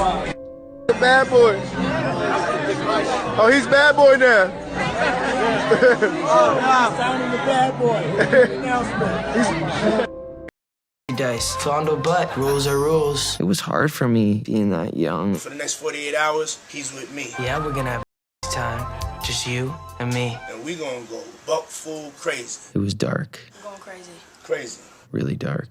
The bad boy. Oh, he's bad boy now. Signing the bad boy. Dice. Fondle butt. Rules are rules. It was hard for me being that young. For the next 48 hours, he's with me. Yeah, we're gonna have time. Just you and me. And we gonna go buck full crazy. It was dark. I'm going crazy. Crazy. Really dark.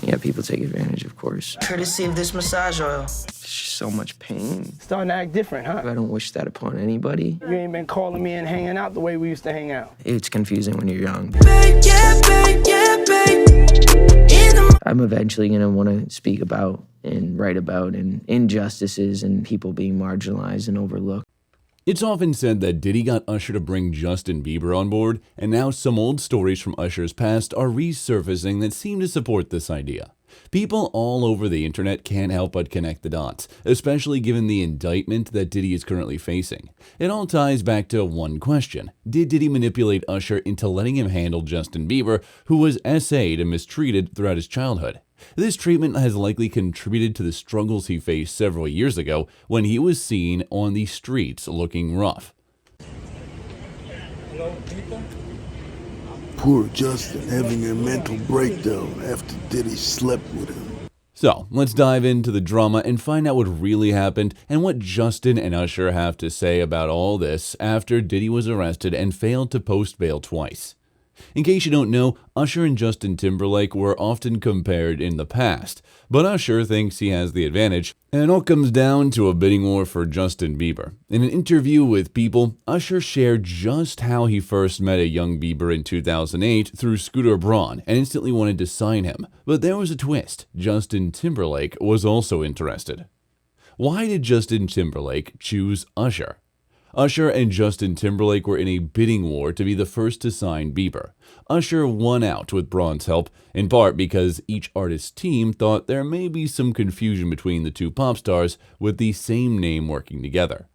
Yeah, people take advantage, of course. Courtesy of this massage oil. It's just so much pain. Starting to act different, huh? I don't wish that upon anybody. You ain't been calling me and hanging out the way we used to hang out. It's confusing when you're young. I'm eventually gonna want to speak about and write about injustices and people being marginalized and overlooked. It's often said that Diddy got Usher to bring Justin Bieber on board, and now some old stories from Usher's past are resurfacing that seem to support this idea. People all over the internet can't help but connect the dots, especially given the indictment that Diddy is currently facing. It all ties back to one question. Did Diddy manipulate Usher into letting him handle Justin Bieber, who was SA'd and mistreated throughout his childhood? This treatment has likely contributed to the struggles he faced several years ago when he was seen on the streets looking rough. Poor Justin having a mental breakdown after Diddy slept with him. So, let's dive into the drama and find out what really happened and what Justin and Usher have to say about all this after Diddy was arrested and failed to post bail twice. In case you don't know, Usher and Justin Timberlake were often compared in the past, but Usher thinks he has the advantage, and it all comes down to a bidding war for Justin Bieber. In an interview with People, Usher shared just how he first met a young Bieber in 2008 through Scooter Braun and instantly wanted to sign him. But there was a twist. Justin Timberlake was also interested. Why did Justin Timberlake choose Usher? Usher and Justin Timberlake were in a bidding war to be the first to sign Bieber. Usher won out with Braun's help, in part because each artist's team thought there may be some confusion between the two pop stars with the same name working together.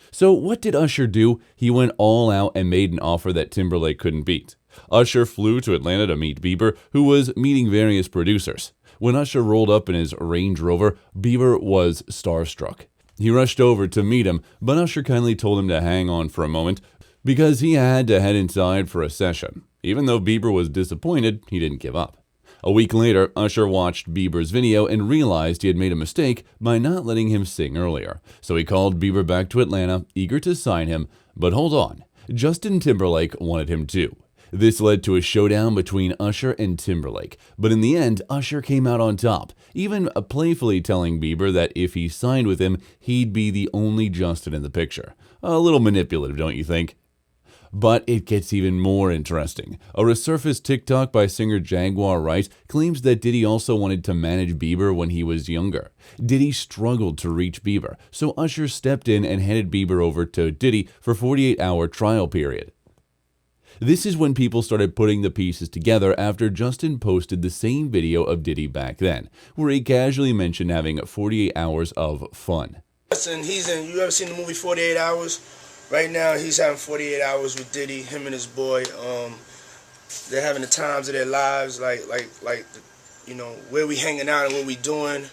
So what did Usher do? He went all out and made an offer that Timberlake couldn't beat. Usher flew to Atlanta to meet Bieber, who was meeting various producers. When Usher rolled up in his Range Rover, Bieber was starstruck. He rushed over to meet him, but Usher kindly told him to hang on for a moment because he had to head inside for a session. Even though Bieber was disappointed, he didn't give up. A week later, Usher watched Bieber's video and realized he had made a mistake by not letting him sing earlier. So he called Bieber back to Atlanta, eager to sign him. But hold on, Justin Timberlake wanted him too. This led to a showdown between Usher and Timberlake, but in the end, Usher came out on top, even playfully telling Bieber that if he signed with him, he'd be the only Justin in the picture. A little manipulative, don't you think? But it gets even more interesting. A resurfaced TikTok by singer Jaguar Wright claims that Diddy also wanted to manage Bieber when he was younger. Diddy struggled to reach Bieber, so Usher stepped in and handed Bieber over to Diddy for a 48-hour trial period. This is when people started putting the pieces together after Justin posted the same video of Diddy back then, where he casually mentioned having 48 hours of fun. Justin, you ever seen the movie 48 Hours? Right now, he's having 48 hours with Diddy, him and his boy. They're having the times of their lives, like you know, where we hanging out and what we doing.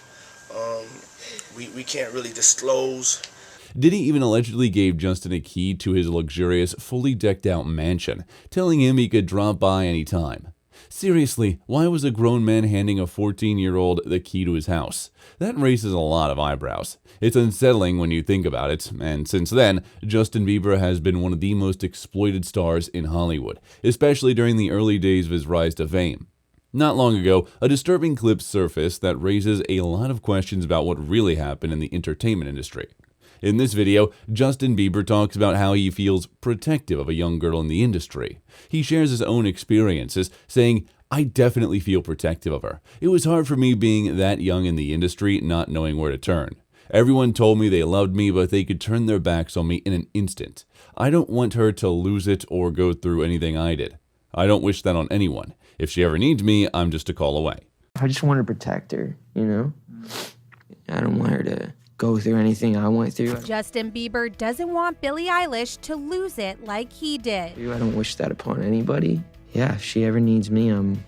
We can't really disclose. Diddy even allegedly gave Justin a key to his luxurious, fully decked out mansion, telling him he could drop by anytime. Seriously, why was a grown man handing a 14-year-old the key to his house? That raises a lot of eyebrows. It's unsettling when you think about it, and since then, Justin Bieber has been one of the most exploited stars in Hollywood, especially during the early days of his rise to fame. Not long ago, a disturbing clip surfaced that raises a lot of questions about what really happened in the entertainment industry. In this video, Justin Bieber talks about how he feels protective of a young girl in the industry. He shares his own experiences, saying, "I definitely feel protective of her. It was hard for me being that young in the industry, not knowing where to turn. Everyone told me they loved me, but they could turn their backs on me in an instant. I don't want her to lose it or go through anything I did. I don't wish that on anyone. If she ever needs me, I'm just a call away." I just want to protect her, you know? I don't want her to go through anything I went through. Justin Bieber doesn't want Billie Eilish to lose it like he did. I don't wish that upon anybody. Yeah, if she ever needs me, I'm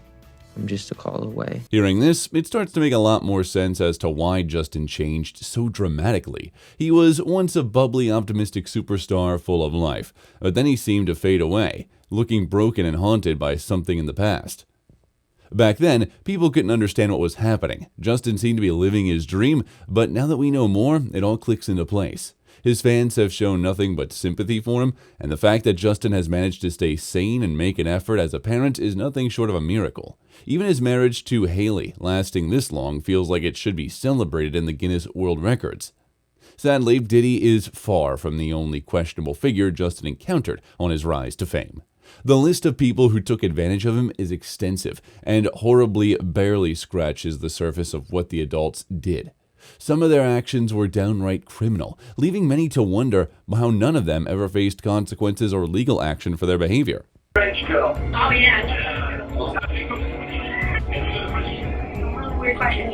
I'm just a call away. Hearing this, it starts to make a lot more sense as to why Justin changed so dramatically. He was once a bubbly, optimistic superstar full of life, but then he seemed to fade away, looking broken and haunted by something in the past. Back then, people couldn't understand what was happening. Justin seemed to be living his dream, but now that we know more, it all clicks into place. His fans have shown nothing but sympathy for him, and the fact that Justin has managed to stay sane and make an effort as a parent is nothing short of a miracle. Even his marriage to Haley, lasting this long, feels like it should be celebrated in the Guinness World Records. Sadly, Diddy is far from the only questionable figure Justin encountered on his rise to fame. The list of people who took advantage of him is extensive and horribly barely scratches the surface of what the adults did. Some of their actions were downright criminal, leaving many to wonder how none of them ever faced consequences or legal action for their behavior. French girl. Oh, yeah. Weird question.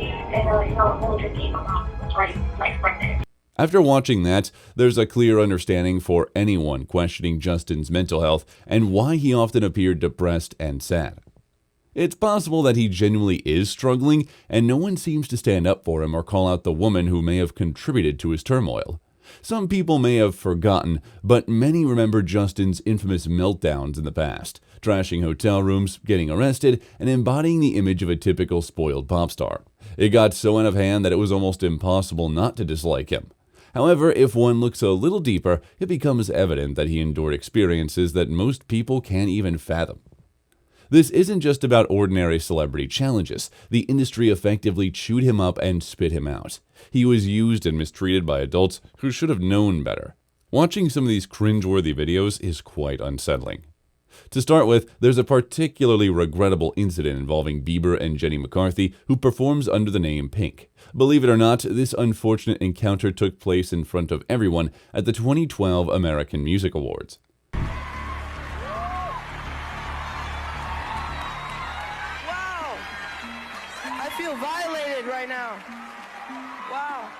After watching that, there's a clear understanding for anyone questioning Justin's mental health and why he often appeared depressed and sad. It's possible that he genuinely is struggling, and no one seems to stand up for him or call out the woman who may have contributed to his turmoil. Some people may have forgotten, but many remember Justin's infamous meltdowns in the past, trashing hotel rooms, getting arrested, and embodying the image of a typical spoiled pop star. It got so out of hand that it was almost impossible not to dislike him. However, if one looks a little deeper, it becomes evident that he endured experiences that most people can't even fathom. This isn't just about ordinary celebrity challenges. The industry effectively chewed him up and spit him out. He was used and mistreated by adults who should have known better. Watching some of these cringeworthy videos is quite unsettling. To start with, there's a particularly regrettable incident involving Bieber and Jenny McCarthy, who performs under the name Pink. Believe it or not, this unfortunate encounter took place in front of everyone at the 2012 American Music Awards. I feel violated right now. Wow.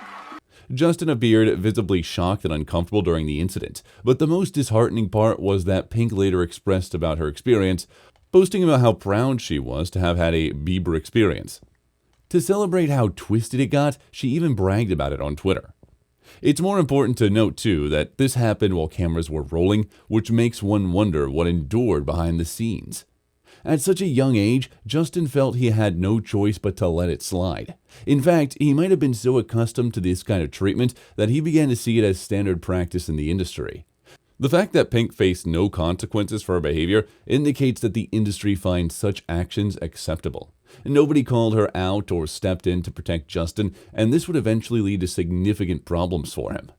Justin appeared visibly shocked and uncomfortable during the incident, but the most disheartening part was that Pink later expressed about her experience, boasting about how proud she was to have had a Bieber experience. To celebrate how twisted it got, she even bragged about it on Twitter. It's more important to note, too, that this happened while cameras were rolling, which makes one wonder what endured behind the scenes. At such a young age, Justin felt he had no choice but to let it slide. In fact, he might have been so accustomed to this kind of treatment that he began to see it as standard practice in the industry. The fact that Pink faced no consequences for her behavior indicates that the industry finds such actions acceptable. Nobody called her out or stepped in to protect Justin, and this would eventually lead to significant problems for him.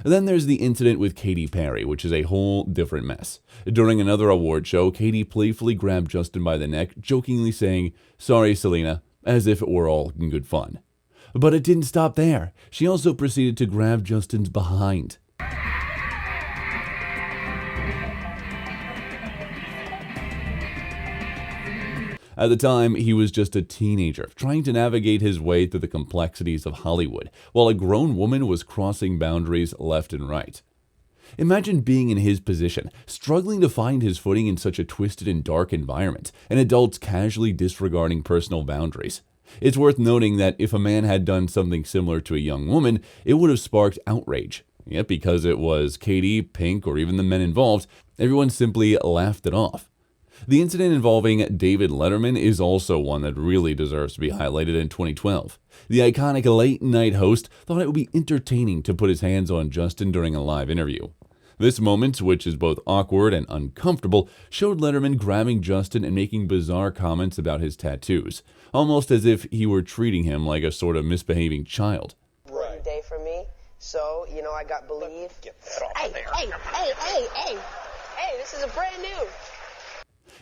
Then there's the incident with Katy Perry, which is a whole different mess. During another award show, Katy playfully grabbed Justin by the neck, jokingly saying, "Sorry, Selena," as if it were all in good fun. But it didn't stop there. She also proceeded to grab Justin's behind. At the time, he was just a teenager, trying to navigate his way through the complexities of Hollywood, while a grown woman was crossing boundaries left and right. Imagine being in his position, struggling to find his footing in such a twisted and dark environment, and adults casually disregarding personal boundaries. It's worth noting that if a man had done something similar to a young woman, it would have sparked outrage. Yet because it was Katy, Pink, or even the men involved, everyone simply laughed it off. The incident involving David Letterman is also one that really deserves to be highlighted in 2012. The iconic late-night host thought it would be entertaining to put his hands on Justin during a live interview. This moment, which is both awkward and uncomfortable, showed Letterman grabbing Justin and making bizarre comments about his tattoos, almost as if he were treating him like a sort of misbehaving child. Right. Day for me, so, I got Believe. Get that off Hey, of there. hey, this is a brand new.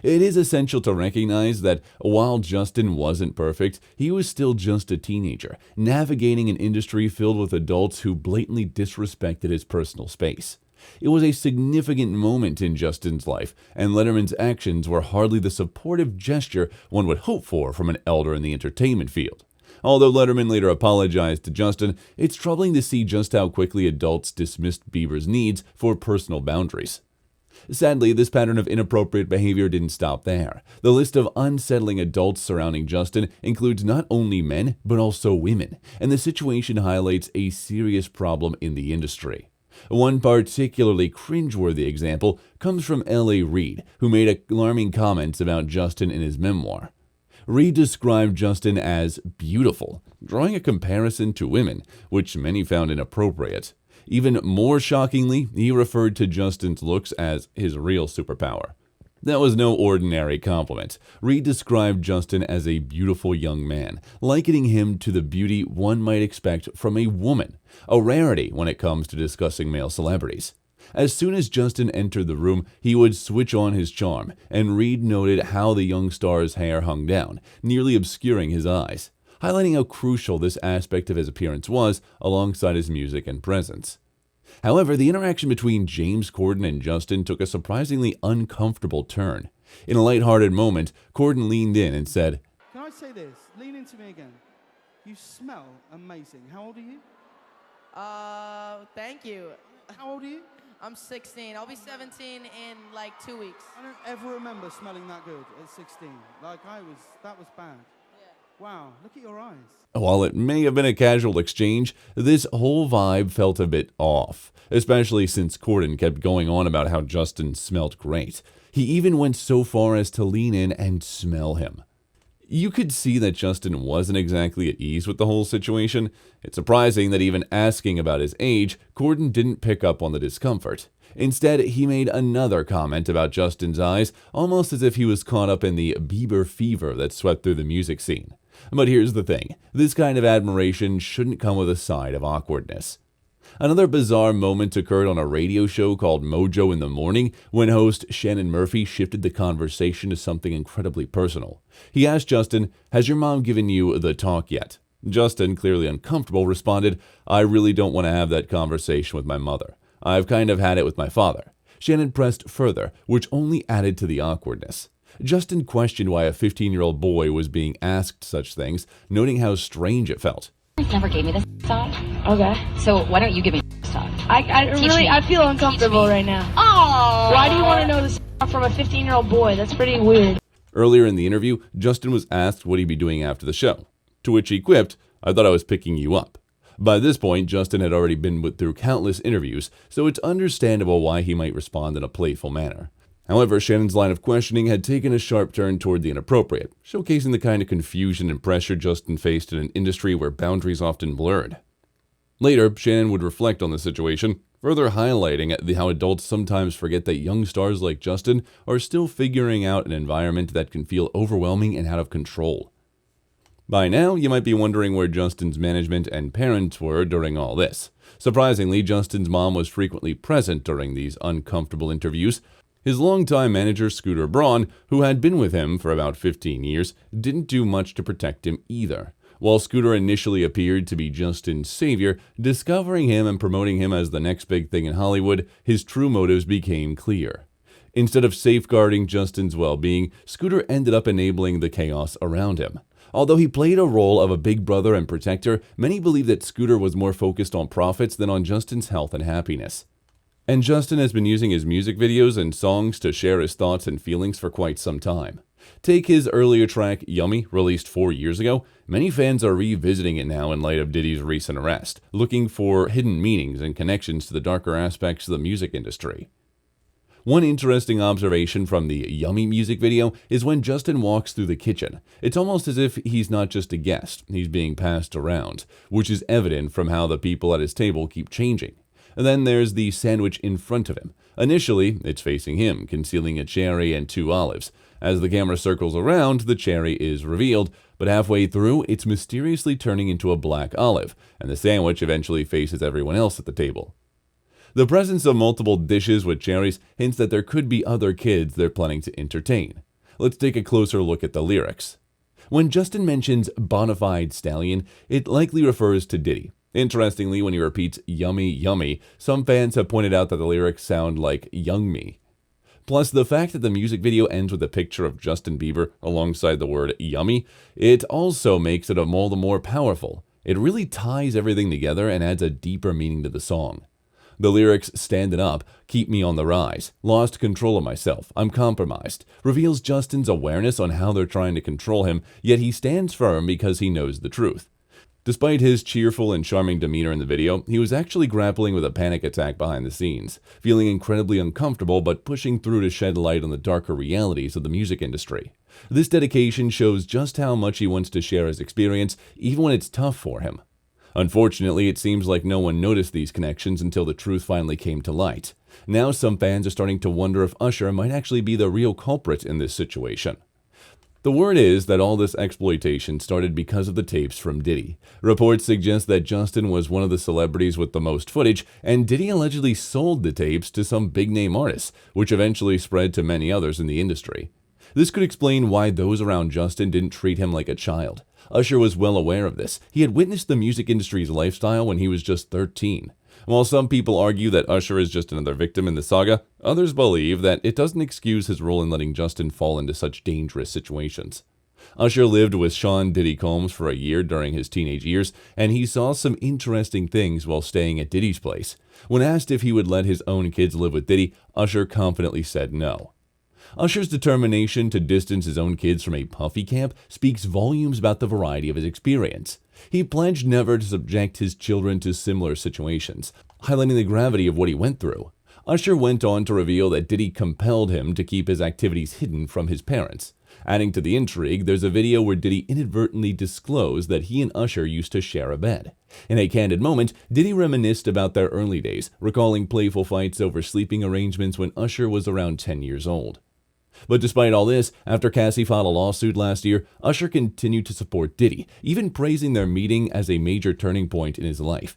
It is essential to recognize that while Justin wasn't perfect, he was still just a teenager, navigating an industry filled with adults who blatantly disrespected his personal space. It was a significant moment in Justin's life, and Letterman's actions were hardly the supportive gesture one would hope for from an elder in the entertainment field. Although Letterman later apologized to Justin, it's troubling to see just how quickly adults dismissed Bieber's needs for personal boundaries. Sadly, this pattern of inappropriate behavior didn't stop there. The list of unsettling adults surrounding Justin includes not only men, but also women, and the situation highlights a serious problem in the industry. One particularly cringeworthy example comes from L.A. Reid, who made alarming comments about Justin in his memoir. Reid described Justin as beautiful, drawing a comparison to women, which many found inappropriate. Even more shockingly, he referred to Justin's looks as his real superpower. That was no ordinary compliment. Reid described Justin as a beautiful young man, likening him to the beauty one might expect from a woman, a rarity when it comes to discussing male celebrities. As soon as Justin entered the room, he would switch on his charm, and Reid noted how the young star's hair hung down, nearly obscuring his eyes, highlighting how crucial this aspect of his appearance was alongside his music and presence. However, the interaction between James Corden and Justin took a surprisingly uncomfortable turn. In a lighthearted moment, Corden leaned in and said, "Can I say this? Lean into me again. You smell amazing. How old are you?" Thank you. How old are you? I'm 16. I'll be 17 in like 2 weeks. I don't ever remember smelling that good at 16. That was bad. Wow, look at your eyes. While it may have been a casual exchange, this whole vibe felt a bit off, especially since Corden kept going on about how Justin smelled great. He even went so far as to lean in and smell him. You could see that Justin wasn't exactly at ease with the whole situation. It's surprising that even asking about his age, Corden didn't pick up on the discomfort. Instead, he made another comment about Justin's eyes, almost as if he was caught up in the Bieber fever that swept through the music scene. But here's the thing, this kind of admiration shouldn't come with a side of awkwardness. Another bizarre moment occurred on a radio show called Mojo in the Morning when host Shannon Murphy shifted the conversation to something incredibly personal. He asked Justin, "Has your mom given you the talk yet?" Justin, clearly uncomfortable, responded, "I really don't want to have that conversation with my mother. I've kind of had it with my father." Shannon pressed further, which only added to the awkwardness. Justin questioned why a 15-year-old boy was being asked such things, noting how strange it felt. Never gave me this talk. Okay. So why don't you give me this talk? I feel uncomfortable right now. Oh. Why do you want to know this from a 15-year-old boy? That's pretty weird. Earlier in the interview, Justin was asked what he'd be doing after the show, to which he quipped, "I thought I was picking you up." By this point, Justin had already been through countless interviews, so it's understandable why he might respond in a playful manner. However, Shannon's line of questioning had taken a sharp turn toward the inappropriate, showcasing the kind of confusion and pressure Justin faced in an industry where boundaries often blurred. Later, Shannon would reflect on the situation, further highlighting how adults sometimes forget that young stars like Justin are still figuring out an environment that can feel overwhelming and out of control. By now, you might be wondering where Justin's management and parents were during all this. Surprisingly, Justin's mom was frequently present during these uncomfortable interviews. His longtime manager, Scooter Braun, who had been with him for about 15 years, didn't do much to protect him either. While Scooter initially appeared to be Justin's savior, discovering him and promoting him as the next big thing in Hollywood, his true motives became clear. Instead of safeguarding Justin's well-being, Scooter ended up enabling the chaos around him. Although he played a role of a big brother and protector, many believe that Scooter was more focused on profits than on Justin's health and happiness. And Justin has been using his music videos and songs to share his thoughts and feelings for quite some time. Take his earlier track, Yummy, released 4 years ago. Many fans are revisiting it now in light of Diddy's recent arrest, looking for hidden meanings and connections to the darker aspects of the music industry. One interesting observation from the Yummy music video is when Justin walks through the kitchen. It's almost as if he's not just a guest, he's being passed around, which is evident from how the people at his table keep changing. And then there's the sandwich in front of him. Initially, it's facing him, concealing a cherry and 2 olives. As the camera circles around, the cherry is revealed, but halfway through, it's mysteriously turning into a black olive, and the sandwich eventually faces everyone else at the table. The presence of multiple dishes with cherries hints that there could be other kids they're planning to entertain. Let's take a closer look at the lyrics. When Justin mentions bonafide stallion, it likely refers to Diddy. Interestingly, when he repeats yummy, yummy, some fans have pointed out that the lyrics sound like young me. Plus, the fact that the music video ends with a picture of Justin Bieber alongside the word yummy, it also makes it all the more powerful. It really ties everything together and adds a deeper meaning to the song. The lyrics "Standing Up," "Keep Me on the Rise," "Lost Control of Myself," "I'm Compromised" reveals Justin's awareness on how they're trying to control him, yet he stands firm because he knows the truth. Despite his cheerful and charming demeanor in the video, he was actually grappling with a panic attack behind the scenes, feeling incredibly uncomfortable but pushing through to shed light on the darker realities of the music industry. This dedication shows just how much he wants to share his experience, even when it's tough for him. Unfortunately, it seems like no one noticed these connections until the truth finally came to light. Now some fans are starting to wonder if Usher might actually be the real culprit in this situation. The word is that all this exploitation started because of the tapes from Diddy. Reports suggest that Justin was one of the celebrities with the most footage, and Diddy allegedly sold the tapes to some big-name artists, which eventually spread to many others in the industry. This could explain why those around Justin didn't treat him like a child. Usher was well aware of this. He had witnessed the music industry's lifestyle when he was just 13. While some people argue that Usher is just another victim in the saga, others believe that it doesn't excuse his role in letting Justin fall into such dangerous situations. Usher lived with Sean Diddy Combs for a year during his teenage years, and he saw some interesting things while staying at Diddy's place. When asked if he would let his own kids live with Diddy, Usher confidently said no. Usher's determination to distance his own kids from a puffy camp speaks volumes about the variety of his experience. He pledged never to subject his children to similar situations, highlighting the gravity of what he went through. Usher went on to reveal that Diddy compelled him to keep his activities hidden from his parents. Adding to the intrigue, there's a video where Diddy inadvertently disclosed that he and Usher used to share a bed. In a candid moment, Diddy reminisced about their early days, recalling playful fights over sleeping arrangements when Usher was around 10 years old. But despite all this, after Cassie filed a lawsuit last year, Usher continued to support Diddy, even praising their meeting as a major turning point in his life.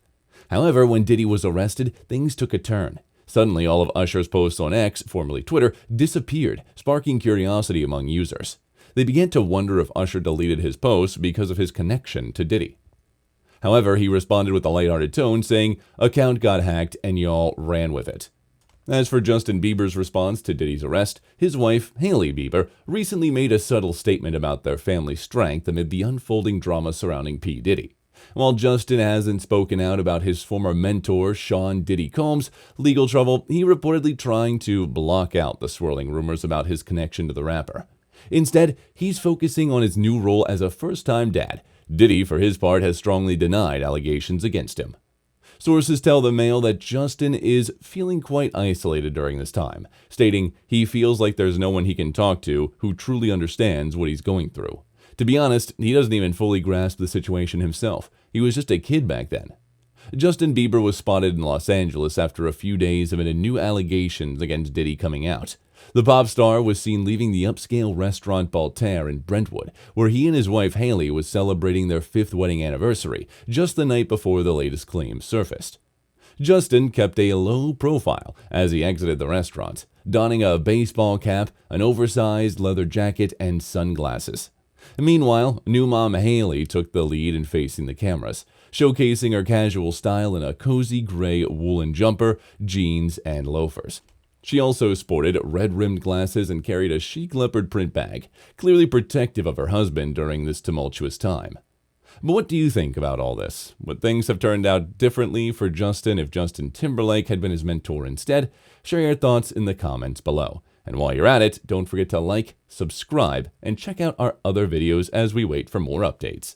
However, when Diddy was arrested, things took a turn. Suddenly, all of Usher's posts on X, formerly Twitter, disappeared, sparking curiosity among users. They began to wonder if Usher deleted his posts because of his connection to Diddy. However, he responded with a lighthearted tone, saying, "Account got hacked and y'all ran with it." As for Justin Bieber's response to Diddy's arrest, his wife, Hailey Bieber, recently made a subtle statement about their family's strength amid the unfolding drama surrounding P. Diddy. While Justin hasn't spoken out about his former mentor, Sean Diddy Combs' legal trouble, he reportedly trying to block out the swirling rumors about his connection to the rapper. Instead, he's focusing on his new role as a first-time dad. Diddy, for his part, has strongly denied allegations against him. Sources tell the Mail that Justin is feeling quite isolated during this time, stating he feels like there's no one he can talk to who truly understands what he's going through. To be honest, he doesn't even fully grasp the situation himself. He was just a kid back then. Justin Bieber was spotted in Los Angeles after a few days amid new allegations against Diddy coming out. The pop star was seen leaving the upscale restaurant Baltaire in Brentwood, where he and his wife Hailey was celebrating their 5th wedding anniversary, just the night before the latest claims surfaced. Justin kept a low profile as he exited the restaurant, donning a baseball cap, an oversized leather jacket, and sunglasses. Meanwhile, new mom Hailey took the lead in facing the cameras, showcasing her casual style in a cozy gray woolen jumper, jeans, and loafers. She also sported red-rimmed glasses and carried a chic leopard print bag, clearly protective of her husband during this tumultuous time. But what do you think about all this? Would things have turned out differently for Justin if Justin Timberlake had been his mentor instead? Share your thoughts in the comments below. And while you're at it, don't forget to like, subscribe, and check out our other videos as we wait for more updates.